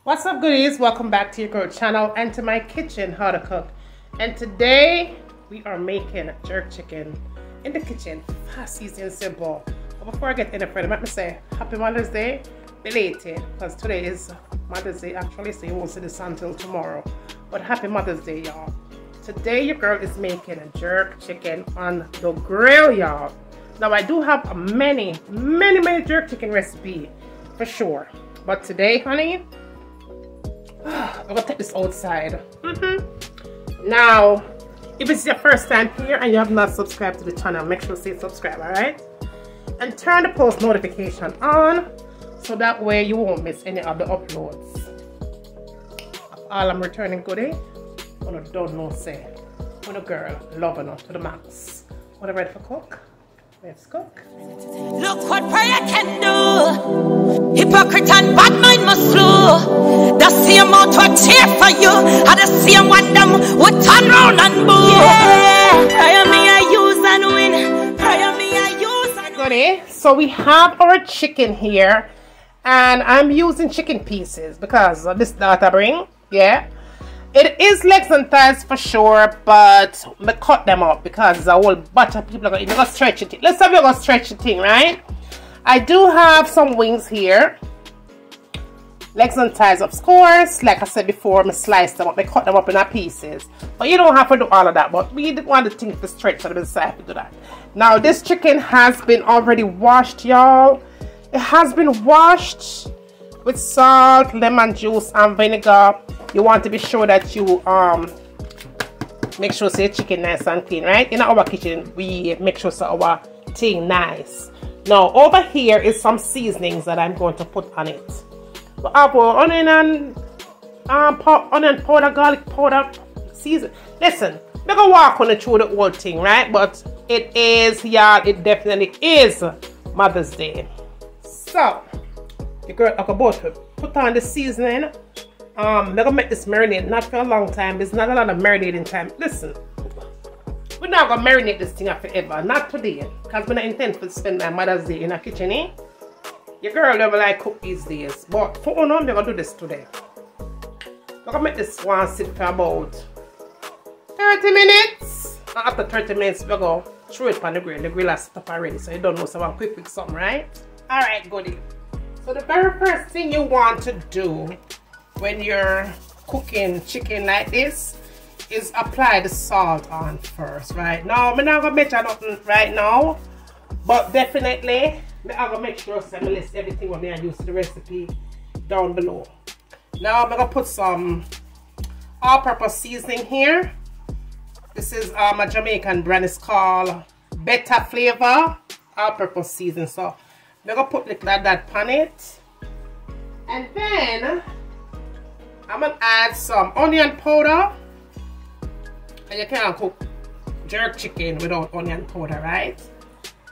What's up, goodies? Welcome back to your girl channel and to my kitchen, how to cook. And today we are making jerk chicken in the kitchen, fast, easy and simple. But before I get any further, let me say happy Mother's Day belated, because today is Mother's Day actually, so you won't see this until tomorrow. But happy Mother's Day, y'all. Today your girl is making a jerk chicken on the grill, y'all. Now I do have many jerk chicken recipe for sure, but today, honey, I'm gonna take this outside. Now, if it's your first time here and you have not subscribed to the channel, make sure to say subscribe, alright? And turn the post notification on so that way you won't miss any of the uploads. All I'm returning goodie, when I don't know say, when a girl loving her to the max. When I'm ready for cook, let's cook. Look what prayer can do. Hypocrite and bad mind must flow. The same mouth would cheer for you, and the same one them would turn round and boo. Yeah, prayer me I use and win. Prayer me I use and win. So we have our chicken here, and I'm using chicken pieces because this data bring. Yeah, it is legs and thighs for sure, but we cut them up because a whole bunch of people are going to stretch it. Let's have you go stretch the thing, right? I do have some wings here, legs and thighs of course. Like I said before, I slice them up, I cut them up in pieces. But you don't have to do all of that, but we didn't want the thing to stretch, so we decided to do that. Now this chicken has been already washed, y'all. It has been washed with salt, lemon juice and vinegar. You want to be sure that you make sure say chicken nice and clean, right? In our kitchen we make sure so our thing nice. Now over here is some seasonings that I'm going to put on it. We have onion and onion powder, garlic powder, season. Listen, I'm gonna walk on it through the whole thing, right? But it is, y'all, it definitely is Mother's Day. So the girl I about to put on the seasoning. I'm gonna make this marinade not for a long time. There's not a lot of marinating time. Listen, we're not gonna marinate this thing forever. Not today, because we're not intend to spend my Mother's Day in a kitchen, eh? Your girl never like cook these days. But for now, I'm gonna do this today. I'm gonna make this one sit for about 30 minutes. And after 30 minutes, we're gonna throw it on the grill. The grill has set up already, so you don't know, so I'm quick something, right? Alright, goodie. So the very first thing you want to do when you're cooking chicken like this is apply the salt on first, right? Now I'm not gonna measure nothing right now, but definitely I'm gonna make sure I list everything what I use to the recipe down below. Now I'm gonna put some all-purpose seasoning here. This is a Jamaican brand. It's called Better Flavor all-purpose seasoning. So I'm gonna put that on it, and then I'm gonna add some onion powder. And you can't cook jerk chicken without onion powder, right?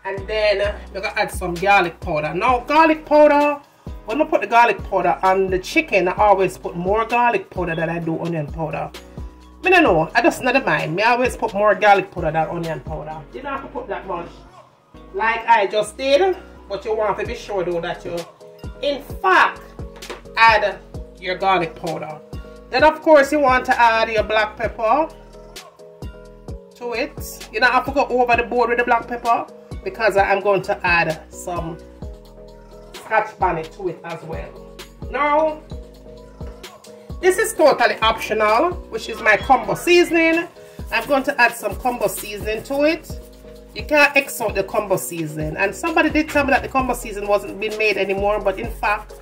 And then we're gonna add some garlic powder. Now garlic powder, when I put the garlic powder on the chicken, I always put more garlic powder than I do onion powder. I don't know, I just not mind. I always put more garlic powder than onion powder. You don't have to put that much like I just did, but you want to be sure though that you in fact add your garlic powder. Then of course you want to add your black pepper to it. You don't have to go over the board with the black pepper, because I'm going to add some scotch bonnet to it as well. Now this is totally optional, which is my combo seasoning. I'm going to add some combo seasoning to it. You can't X out the combo seasoning, and somebody did tell me that the combo seasoning wasn't being made anymore, but in fact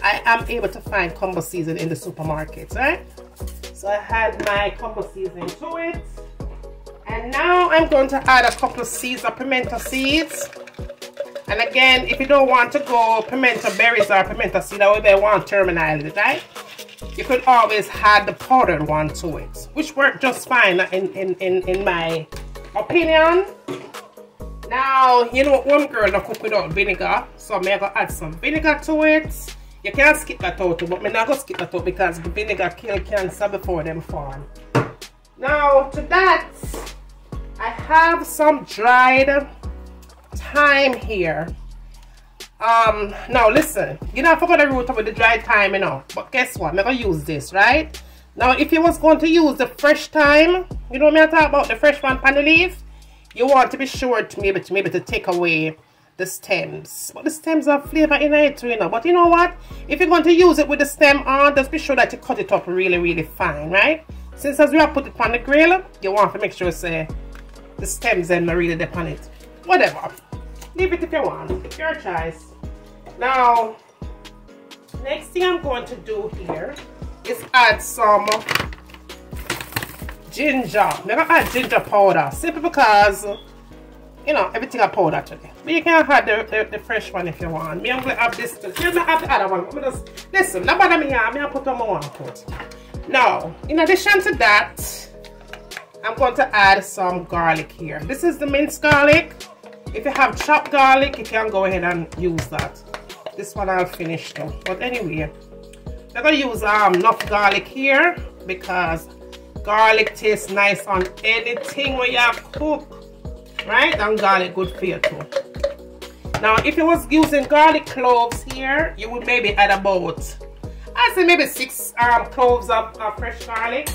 I am able to find combo seasoning in the supermarkets, right? So I had my combo seasoning to it, and now I'm going to add a couple of seeds of pimento seeds. And again, if you don't want to go pimento berries or pimento seed, that would be one terminal, right? You could always add the powdered one to it, which worked just fine in my opinion. Now, you know, one girl don't cook without vinegar, so I'm going to add some vinegar to it. You can't skip that out, but I'm not going to skip that out because the vinegar kills cancer before them form. Now, to that, I have some dried thyme here. Now listen, you know I forgot the root with the dry thyme, you know, but guess what, I'm gonna use this, right? Now if you was going to use the fresh thyme, you know what I'm talking about, the fresh one on the leaf, you want to be sure to maybe to take away the stems, but the stems have flavor in it too, you know. But you know what, if you're going to use it with the stem on, just be sure that you cut it up really fine, right? Since as we have put it on the grill, you want to make sure say the stems and really dip on it. Whatever, leave it if you want, it's your choice. Now next thing I'm going to do here is add some ginger. I'm gonna add ginger powder simply because you know everything I powder today, but you can add the fresh one if you want. Me I'm gonna add this too. I'm gonna add the other one. I'm just listen, not bother me here, I'm gonna put on my one put. Now in addition to that, I'm going to add some garlic here. This is the minced garlic. If you have chopped garlic, you can go ahead and use that. This one I'll finish though, but anyway, I'm gonna use enough garlic here because garlic tastes nice on anything when you cook, right? And garlic good for you too. Now if you was using garlic cloves here, you would maybe add about, I'd say maybe 6 cloves of fresh garlic.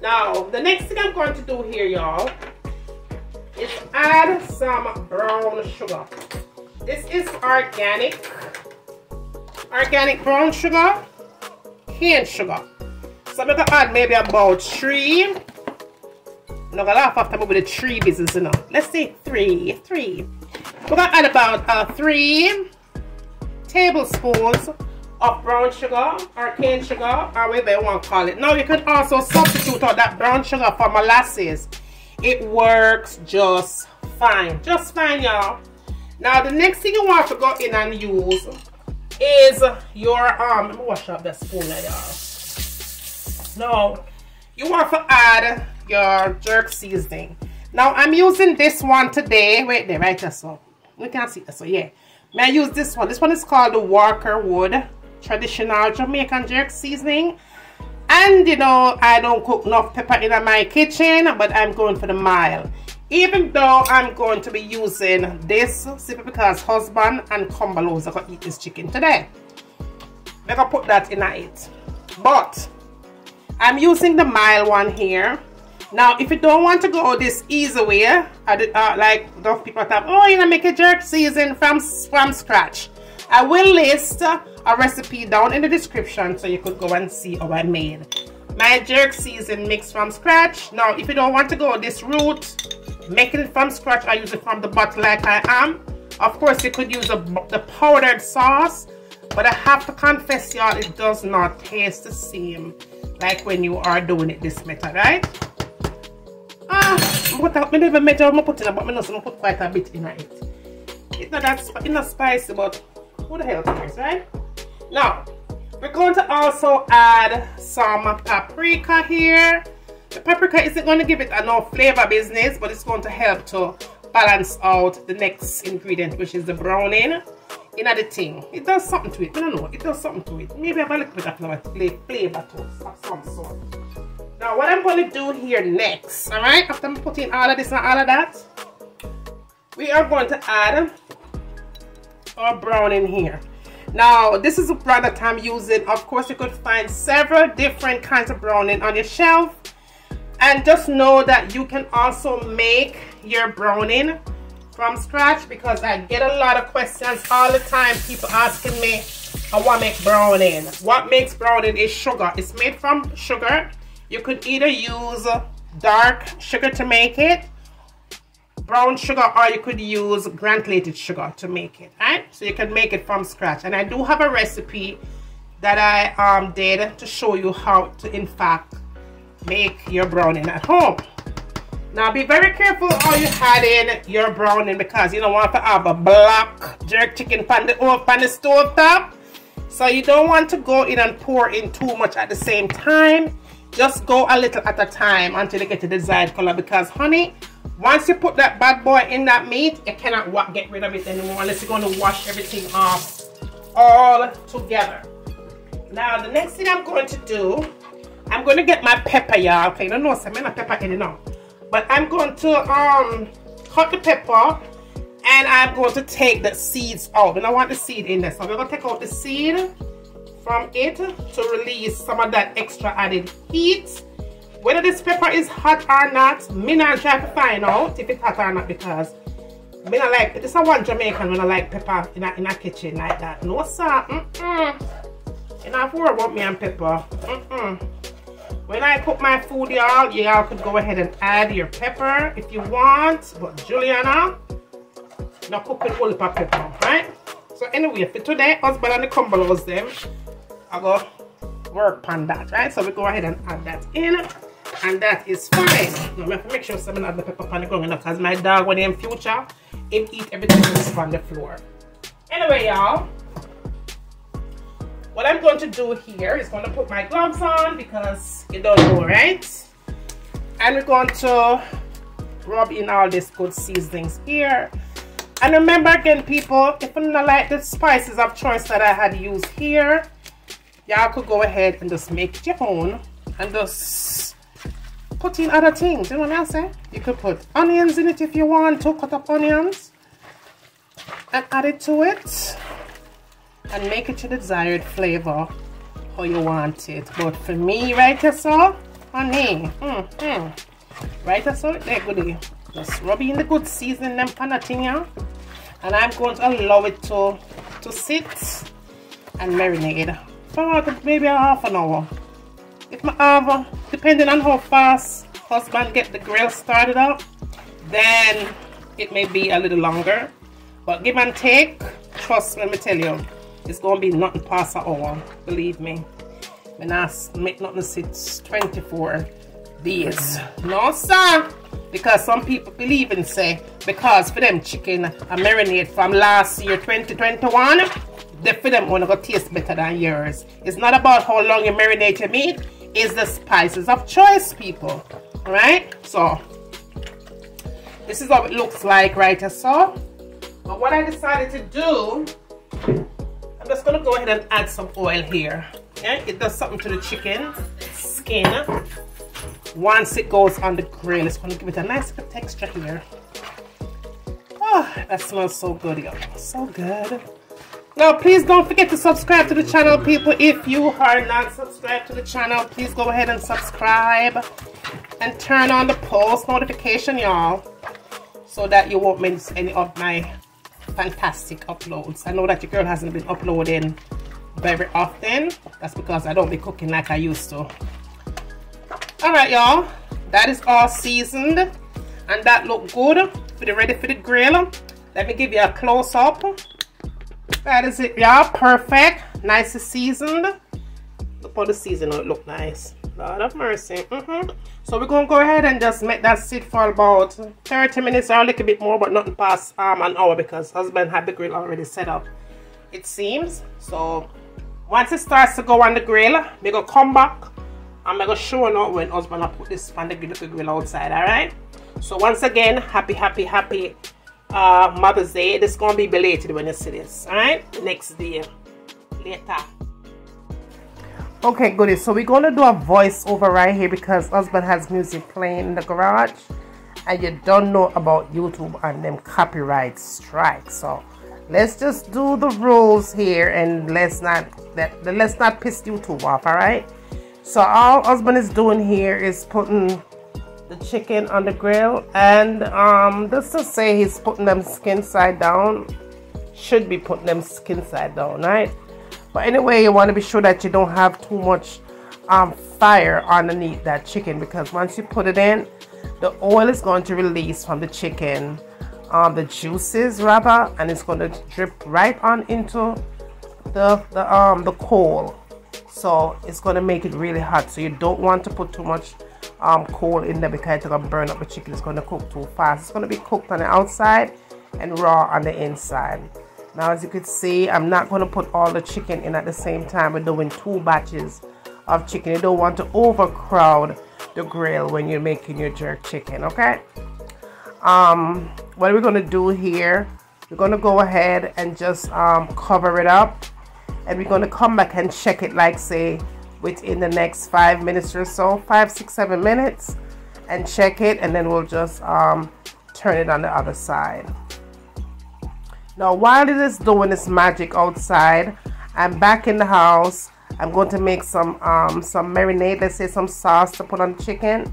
Now the next thing I'm going to do here, y'all, is add some brown sugar. This is organic brown sugar, cane sugar. So I'm gonna add maybe about 3. I'm not gonna laugh after maybe the 3 business, you know. Let's say 3. We're gonna add about 3 tablespoons of brown sugar or cane sugar, or whatever you want to call it. Now you can also substitute out that brown sugar for molasses. It works just fine, y'all. Now the next thing you want to go in and use is your let me wash up that spoon there, y'all. Now you want to add your jerk seasoning. Now I'm using this one today. Wait there, right there, so we can see this. So yeah, may I use this one? This one is called the Walker Wood traditional Jamaican jerk seasoning. And you know, I don't cook enough pepper in my kitchen, but I'm going for the mild. Even though I'm going to be using this simply because husband and Cumberlows are going to eat this chicken today. I'm going to put that in it. But I'm using the mild one here. Now, if you don't want to go this easy way, like those people that have, oh, you know, make a jerk season from scratch. I will list a recipe down in the description so you could go and see how I made my jerk season mix from scratch. Now, if you don't want to go this route, making it from scratch, I use it from the bottle like I am. Of course, you could use the powdered sauce, but I have to confess, y'all, it does not taste the same like when you are doing it this method, right? I never measure how much put in it, but I know put quite a bit in it. It's not spicy, but who the hell cares, right? Now, we're going to also add some paprika here. The paprika isn't going to give it enough flavor business, but it's going to help to balance out the next ingredient, which is the browning in the thing. It does something to it. I don't know. It does something to it. Maybe I have a little bit of flavor to it of some sort. Now, what I'm going to do here next, all right, after I'm putting all of this and all of that, we are going to add our browning here. Now, this is a brand that I'm using. Of course, you could find several different kinds of browning on your shelf. And just know that you can also make your browning from scratch, because I get a lot of questions all the time. People asking me, I want to make browning. What makes browning is sugar. It's made from sugar. You could either use dark sugar to make it, brown sugar, or you could use granulated sugar to make it, right? So you can make it from scratch. And I do have a recipe that I did to show you how to, in fact, make your browning at home. Now be very careful how you add in your browning, because you don't want to have a black jerk chicken on the stove top. So you don't want to go in and pour in too much at the same time. Just go a little at a time until you get the desired color, because honey, once you put that bad boy in that meat, you cannot get rid of it anymore unless you're going to wash everything off all together. Now the next thing I'm going to do, I'm going to get my pepper, y'all. Okay, no, so I'm not pepper in now. But I'm going to cut the pepper And I'm going to take the seeds out. We don't want the seed in there, so we're going to take out the seed from it to release some of that extra added heat. Whether this pepper is hot or not, me not try to find out if it's hot or not, because me not like, this is one Jamaican when I like pepper in a kitchen like that. No sir, you don't have to worry about me and pepper. When I cook my food, y'all could go ahead and add your pepper if you want, but Juliana, not cooking whole heap of pepper, right? So anyway, for today, husband and the Cumberlands them, I go work on that, right? So we go ahead and add that in, and that is fine. Now I have to make sure someone add the pepper on the ground, because my dog, when in future, he eat everything that's on the floor. Anyway, y'all, what I'm going to do here is going to put my gloves on, because you don't know, right? And we're going to rub in all these good seasonings here. And remember again, people, if you don't like the spices of choice that I had used here, y'all could go ahead and just make it your own and just put in other things. You know what I'm saying? You could put onions in it if you want to, cut up onions and add it to it and make it your desired flavor how you want it. But for me, right here, so honey, right here, so they're good. Just rub in the good seasoning them pan a thing, yeah? And I'm going to allow it to sit and marinate for maybe a half an hour. If my have, depending on how fast husband get the grill started up, then it may be a little longer. But give and take, trust me, let me tell you, it's going to be nothing past an hour, believe me. When I make nothing sit 24 days. No sir, because some people believe and say, because for them chicken a marinade from last year 2021, they for them want to go taste better than yours. It's not about how long you marinate your meat, it's the spices of choice, people. Alright, so this is how it looks like right here, so. But what I decided to do, I'm just going to go ahead and add some oil here. Yeah, it does something to the chicken skin. Once it goes on the grill, it's going to give it a nice good texture here. Oh, that smells so good, y'all. So good. Now, please don't forget to subscribe to the channel, people. If you are not subscribed to the channel, please go ahead and subscribe and turn on the post notification, y'all, so that you won't miss any of my fantastic uploads. I know that your girl hasn't been uploading very often. That's because I don't be cooking like I used to. Alright, y'all, that is all seasoned and that look good. Ready for the grill. Let me give you a close-up. That is it, y'all. Perfect. Nicely seasoned. Look how the seasoning look nice. Lord of mercy. So we're going to go ahead and just make that sit for about 30 minutes or a little bit more, but nothing past an hour, because husband had the grill already set up, it seems. So once it starts to go on the grill, we're going to come back. I'm going to show you when husband I put this on the grill outside, alright? So once again, happy Mother's Day. This is going to be belated when you see this, alright? Next day, later. Okay, goodies. So we're going to do a voiceover right here, because husband has music playing in the garage. And you don't know about YouTube and them copyright strikes. So let's just do the rules here, and let's not piss YouTube off, alright? So all husband is doing here is putting the chicken on the grill, and just to say he's putting them skin side down. Should be putting them skin side down, right? But anyway, you want to be sure that you don't have too much fire underneath that chicken, because once you put it in, the oil is going to release from the chicken, the juices rather, and it's going to drip right on into the coal. So it's going to make it really hot. So you don't want to put too much coal in there, because it's going to burn up the chicken. It's going to cook too fast. It's going to be cooked on the outside and raw on the inside. Now, as you can see, I'm not going to put all the chicken in at the same time. We're doing 2 batches of chicken. You don't want to overcrowd the grill when you're making your jerk chicken, okay? What we're going to do here, we're going to go ahead and just cover it up. And we're going to come back and check it, like say within the next 5 minutes or so, 5, 6, 7 minutes, and check it, and then we'll just turn it on the other side. Now while it is doing its magic outside, I'm back in the house. I'm going to make some marinade, let's say some sauce to put on the chicken.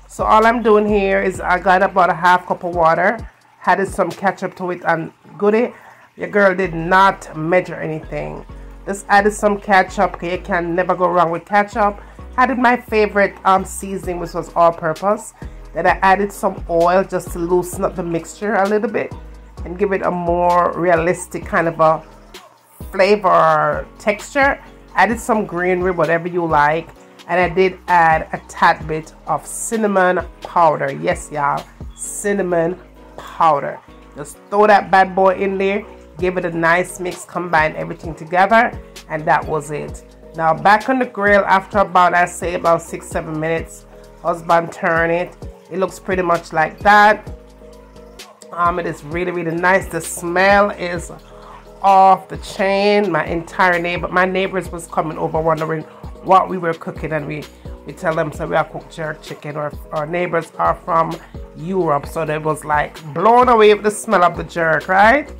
So all I'm doing here is I got about a half cup of water, added some ketchup to it, and goody, your girl did not measure anything. Just added some ketchup, okay, you can never go wrong with ketchup. Added my favorite seasoning, which was all-purpose. Then I added some oil just to loosen up the mixture a little bit and give it a more realistic kind of a flavor or texture. Added some greenery, whatever you like, and I did add a tad bit of cinnamon powder. Yes, y'all, cinnamon powder. Just throw that bad boy in there, give it a nice mix, combine everything together, and that was it. Now back on the grill after about, I say about 6-7 minutes. Husband turn it. It looks pretty much like that. It is really nice. The smell is off the chain. My neighbors was coming over wondering what we were cooking, and we tell them, so we are cook jerk chicken, or our neighbors are from Europe, so they was like blown away with the smell of the jerk, right?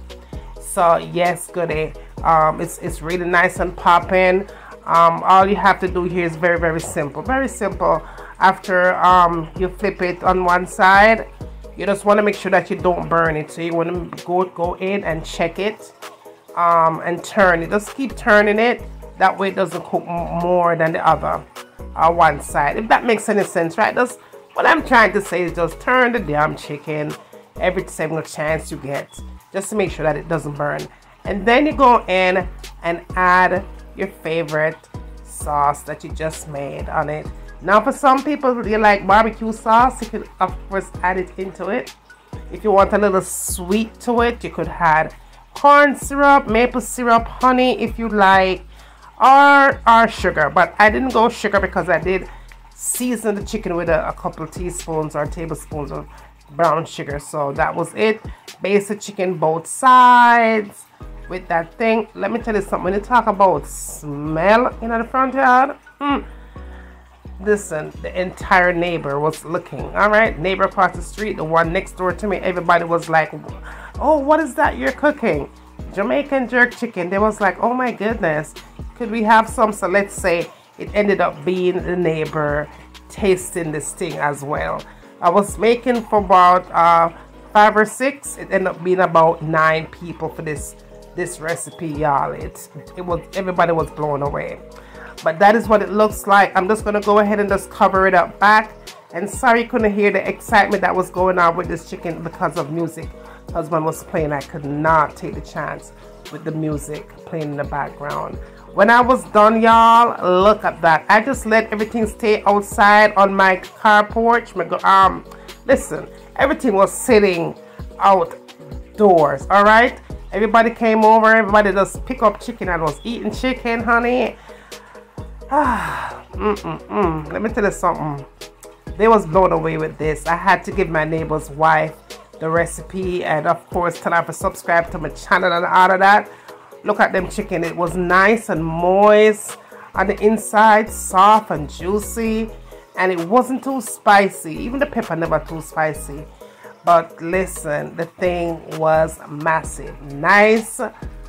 So yes, goody. It's really nice and popping. All you have to do here is very simple, After you flip it on one side, you just want to make sure that you don't burn it. So you want to go in and check it, and turn it. Just keep turning it. That way it doesn't cook more than the other one side. If that makes any sense, right? That's what I'm trying to say, is just turn the damn chicken every single chance you get, just to make sure that it doesn't burn. And then you go in and add your favorite sauce that you just made on it. Now for some people, you like barbecue sauce, you could of course add it into it. If you want a little sweet to it, you could add corn syrup, maple syrup, honey if you like, or sugar. But I didn't go sugar because I did season the chicken with a couple teaspoons or tablespoons of brown sugar. So that was it. Baste the chicken both sides with that thing. Let me tell you something, when you talk about smell in the front yard, listen, the entire neighbor was looking. All right, neighbor across the street, the one next door to me, everybody was like, oh, what is that you're cooking? Jamaican jerk chicken. They was like, oh my goodness, could we have some? So let's say it ended up being the neighbor tasting this thing as well. I was making for about 5 or 6. It ended up being about 9 people for this recipe, y'all. It was, everybody was blown away. But that is what it looks like. I'm just gonna go ahead and just cover it up back. And sorry you couldn't hear the excitement that was going on with this chicken because of music. Husband was playing. I could not take the chance with the music playing in the background. When I was done, y'all, look at that. I just let everything stay outside on my car porch. Listen, everything was sitting outdoors. All right, everybody came over. Everybody just pick up chicken. I was eating chicken, honey. Let me tell you something. They was blown away with this. I had to give my neighbor's wife the recipe, and of course tell her to subscribe to my channel and all of that. Look at them chicken. It was nice and moist on the inside, soft and juicy, and it wasn't too spicy. Even the pepper never too spicy. But listen, the thing was massive, nice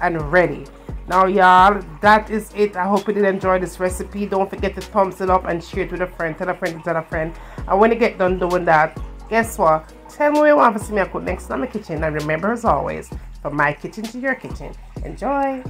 and ready. Now y'all, that is it. I hope you did enjoy this recipe. Don't forget to thumbs it up and share it with a friend. Tell a friend to tell a friend. And when you get done doing that, guess what? Tell me what you want to see me cook next in my kitchen. And remember, as always, from my kitchen to your kitchen. Enjoy.